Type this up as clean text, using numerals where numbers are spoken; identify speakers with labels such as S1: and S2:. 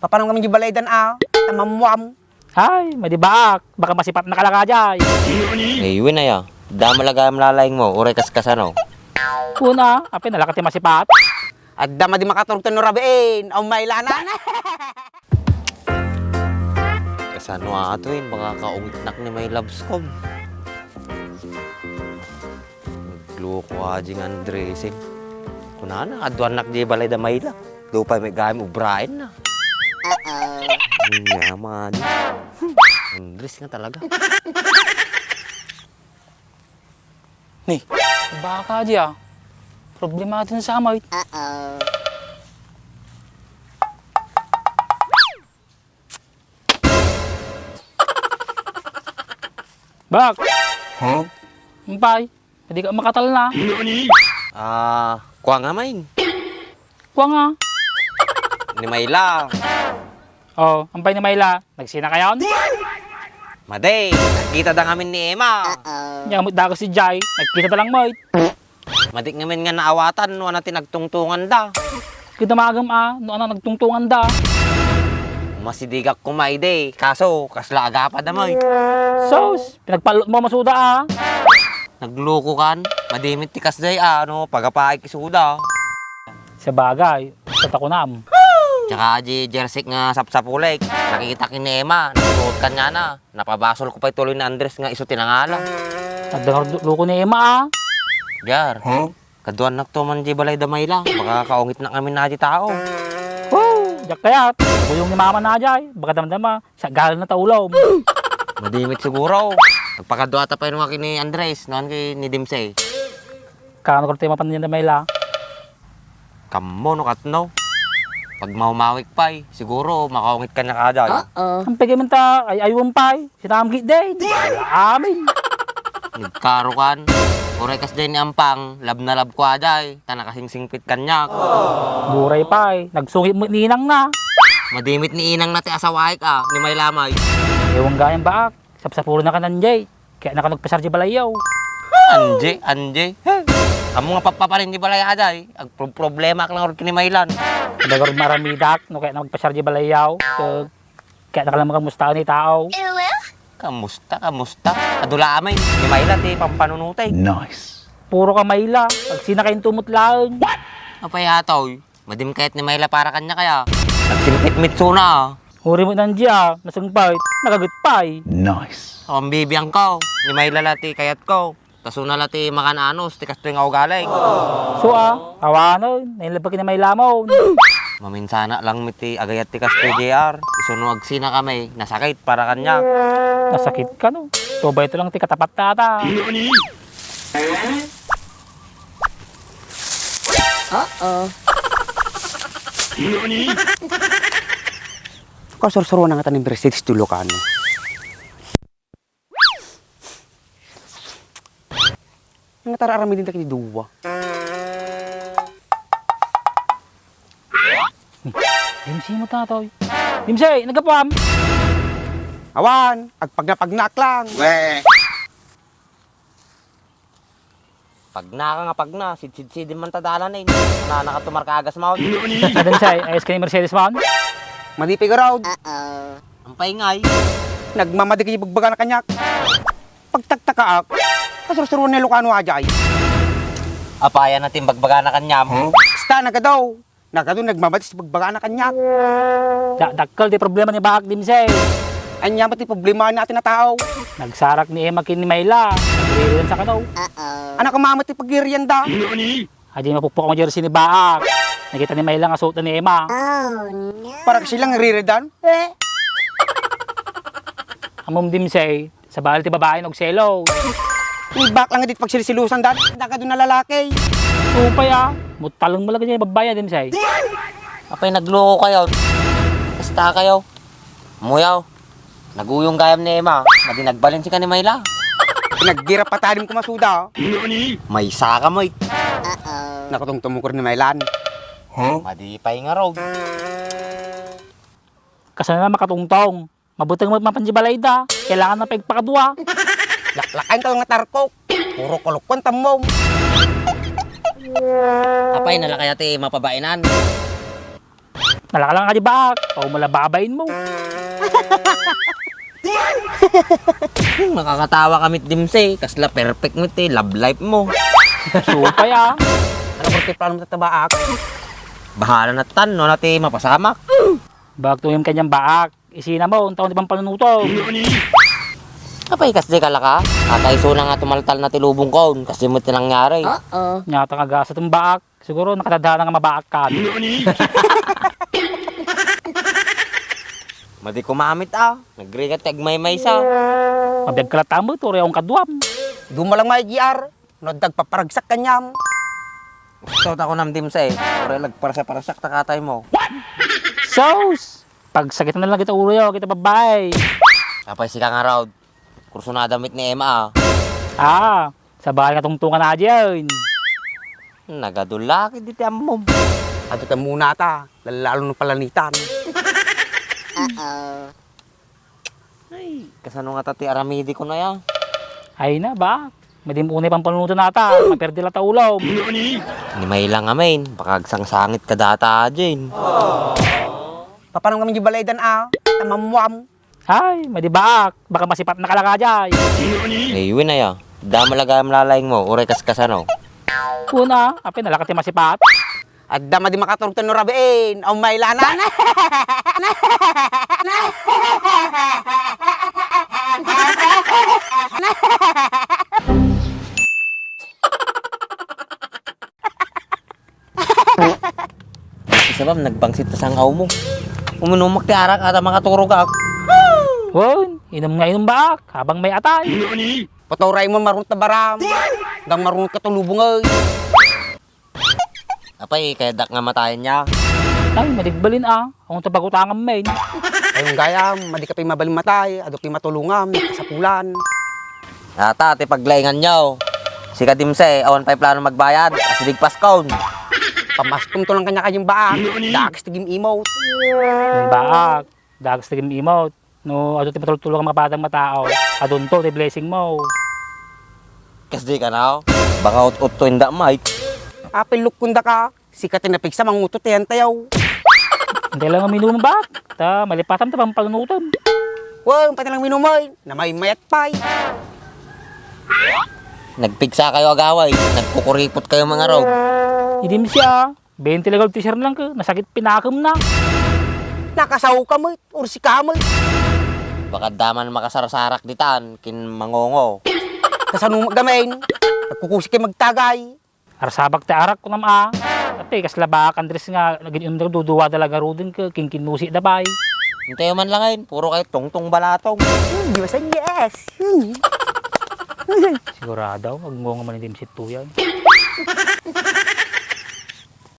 S1: Papanong kami gibalaydan tamamwam.
S2: Ay, madibaak. Baka masipat na kalakajay.
S3: Iwin na ya. Dama lagay malalayng mo, uray kasano.
S2: Una, apin nalakati masipat.
S1: At dama di makaturog no rabiin. Ang mailanan.
S3: Kasano ato yun, baka kaungitnak ni may labskom. Nagluko ajing Andresin. Kunana, aduan nak di balay da mayla. Doon may gayam ubrain na. Yaman. Andres nga talaga.
S2: Nih, baka aja. Problema natin sa amay. Bak!
S3: Huh?
S2: Umpay, hindi ka makatal na.
S3: Kuha nga main.
S2: Kuha nga.
S3: Ni Mayla.
S2: Oh, ampay ni Mayla. Nagsina kayon?
S3: Maday, nakita da ngamin ni Emma.
S2: Nyamot da ko si Jai. Nagkita talang mo.
S3: Madik ngamin nga naawatan, no natin nagtungtungan da.
S2: Kita magam no ano nagtungtungan da.
S3: Masidigak kumay day, kaso kasla agapa da mo.
S2: Sos, pinagpalot mo masuda
S3: Nagluko kan, madimit tikas day no, pagapaay kisuda.
S2: Sa bagay, sa takunam.
S3: Tsaka di jersey nga sapsapulek, nakikita kin ni Emma, nagsuot ka niya na. Napabasol ko pa tuloy na Andres nga iso tinangala.
S2: Nagdaluko ni Emma
S3: Jar, kaduan naktuman di balay damay lang, baka kaungit na kami na di tao.
S2: Woo! Jak kayat, buyong ni mama na Jai. Baka damdama, sa gagal na taulaw.
S3: Madimit siguro. Nagpakaduata pa yun nga ni Andres, noon kay ni Dimsey.
S2: Kano ko tayo mapanin na Mayla.
S3: Kamo no katno. Pag mahumawik pa'y, siguro makaungit ka na kaday.
S2: Ang pegamenta ay ayun pa'y. Sinamgit din. Amin.
S3: Nagkaro kan. Uray kas din ni Ampang, lab na lab ko aday. Tanakasingsingpit kanyak.
S2: Buray pa'y. Nagsungit mo ninang na.
S3: Madimit ni Inang nati asaway ka, ni may lamay.
S2: Ewan gayang baak. Sapsapuro na ka nanjay. Kaya naka nagpasar di balayaw.
S3: Anje. Amo nga papaparin di balay aday. Ag problema ka lang oras kini Maylan.
S2: Dagar maramidak. No kaya nagpasar di balayaw. Kaya naka lang makamusta ni tao.
S3: Kamusta? Adula amay, ni Maylan ti pampanunutay.
S4: Nice.
S2: Puro ka Mayla. Pag sina kayong tumutlaon.
S3: Apay hatoy, madim kahit ni Mayla para kanya kaya. Nagsimpit-mit suna.
S2: Huri mo nandiya. Nasungpay. Nakagutpay.
S4: Nice.
S3: Ang bibiyang ko, ni Mayla lati kayat ko. Kasuna lati makan anos, tikas tuwing ako galing.
S2: So awanon. Nailabag na Mayla mo.
S3: Maminsana lang miti agayat tikas to JR. Isunuag sina kami, nasakit para kanya.
S2: Nasakit ka no. Tuba ito lang ti katapat tata.
S1: Kasur-suro na nga tanim Mercedes tulo ka ano. Nga tararami din tayo duwa.
S2: Dimsi mo tatoy. Dimsi, nagapam.
S1: Awan, agpagnak lang.
S3: Pag na, sid-sid man tadalan eh. Nakatumar ka agas maon.
S2: Sa Dimsi, ayos ka ni Mercedes man.
S1: Madipi ka raw.
S3: Ang paingay.
S1: Nagmamadi kayo bagbaga na kanyak. Pagtagtaka kasur-suro na Lucano ajay.
S3: Apaya natin bagbaga na kanyam.
S1: Basta nagadaw. Nagadaw nagmamadi sa bagbaga na kanyak.
S2: Dakkel di problema ni Bahak Dimsi.
S1: Anya pati problema natin na tao.
S2: Nagsarak ni Emma kin ni Mayla. Nagriyan sa kanaw.
S1: Anak kamamati pagiriyan da.
S2: Adi mapupok mo jersey ni Bahak. Nakita ni Mayla nga suot ni Emma.
S1: Para silang riridan.
S2: Amom Dimsi, sa bahal ti babae og selo.
S1: Ibak lang dit pagsirisilusan dan. Nagadaw na lalaki.
S2: Supay mutalong mo lang niya babaya Dimsi.
S3: Apay nagloko kayo. Basta kayo. Muyaw. Naguyong gayam ni Emma. Madi nagbalin si ka ni Mayla.
S1: Pinaggira patalim ko masuda.
S3: May saka mo eh.
S1: Nakatong tumukor ni Maylan.
S3: Madi pay nga raw.
S2: Kasi na makatungtong. Mabutang mapanjibalay da. Kailangan na pagpakadwa.
S1: Laklakan ka nga tarkok. Puro kulukon tamong.
S3: Apay nalakayate mapabainan.
S2: Nalakalang ka di baak. O malababain mo.
S3: Nakakatawa kamit dimse. Kasla perfect mo te. Love life mo.
S2: Supay ah.
S1: Ano ba plano mo tatabaak?
S3: Bahala na tan, no nati mapasamak.
S2: Baak tuyong kanyang baak. Isina mo, ang taon di bang panunuto.
S3: Kapay kasi kalaka. Kakaiso na nga tumaltal na tilubong ko. Kasi mo tinangyari.
S2: Nyata ka gasa itong baak. Siguro nakatadhana nga mabaak ka.
S3: Madi kumamit ah. Nagrigat tagmay-may sa.
S2: Mabiyag kalata mo, turi akong kadwam.
S1: Dumalang may GR. Nodag paparagsak kanyam.
S3: Gusto ako ng dimse. Ore parasa-parasak takatay mo.
S2: Sos! Pagsakitan na lang kita ulo, kita babae.
S3: Kapay si Kang Araud. Kurso na damit ni Emma ah.
S2: Ah, sa bahay nga tungtungan na dyan.
S3: Nagadulaki diti amom.
S1: Ato tayo muna ta. Lalo ng palanitan.
S3: Ay, kasano nga tati aramidi ko na ya.
S2: Ay na ba? Madim unay pang panunuto nata. Maperde lang taulaw.
S3: Ni may lang amin. Baka sangsangit ka data dyan.
S1: Papanong kami gibalaydan tamamwam.
S2: Ay, madibaak. Baka masipat na kalaka dyan.
S3: Ayun na ya. Dama laga malalayng mo. Ure kas-kasano.
S2: Una, apin nalakat yung masipat.
S1: At dama di makaturog to no rabiin. Ang may lanan.
S3: Isa ba nagbangsit ta sang aw mo. Umunumak ti arak ata makaturog ako.
S2: Won, inom nga inom baak. Habang may atay.
S1: Patoray mo marunot na baram. Hanggang marunot ka tulubong ay.
S3: Apay, kaya dak nga matayan niya.
S2: Ay, madigbalin ah. Ang tapagutangan main.
S1: Ayong gayam, madi ka pa'y mabaling matay. Ado pa'y matulungam, sa pulan.
S3: Ata, ti paglaingan niyo. Si Kadimse, awan pa'y plano magbayad. Asidig paskawn.
S1: Pamastom to lang kanya kanyang baak. Dakas tigim emote.
S2: Yung baak. Dagas na game emote. No, ato ti patulog ang mga batang matao. Adun to, ti blessing mo.
S3: Kasi ka na, baka ut-ut to inda might.
S1: Apil lukunda ka. Sikatin na pigsa, mangutot yan tayaw.
S2: Hindi lang ang minum baak. Ta, malipatan ta pang panunutan.
S1: Wow, pati lang minumay. Na may mayat pa'y.
S3: Nagpigsa kayo agaway. Nagkukuripot kayo mga raw.
S2: Idim siya. 20 legal t-shirt lang ka. Nasakit pinakam na.
S1: Nakasaw ka mo, ursi ka mo.
S3: Baka daman makasarasarak ditan, kin mangongo.
S1: Kasano magamain. Nagkukusik kayo magtagay.
S2: Arsabak ta arak ko nam a. Tapi kas labak Andres nga naginom na duduwa talaga rodin ka kingkinusi dabay.
S3: Hintayo man lang ngayon, puro kayo tungtong balatong.
S1: Di ba sa yes?
S2: Sigurado, wag mo nga manidim si tuyan.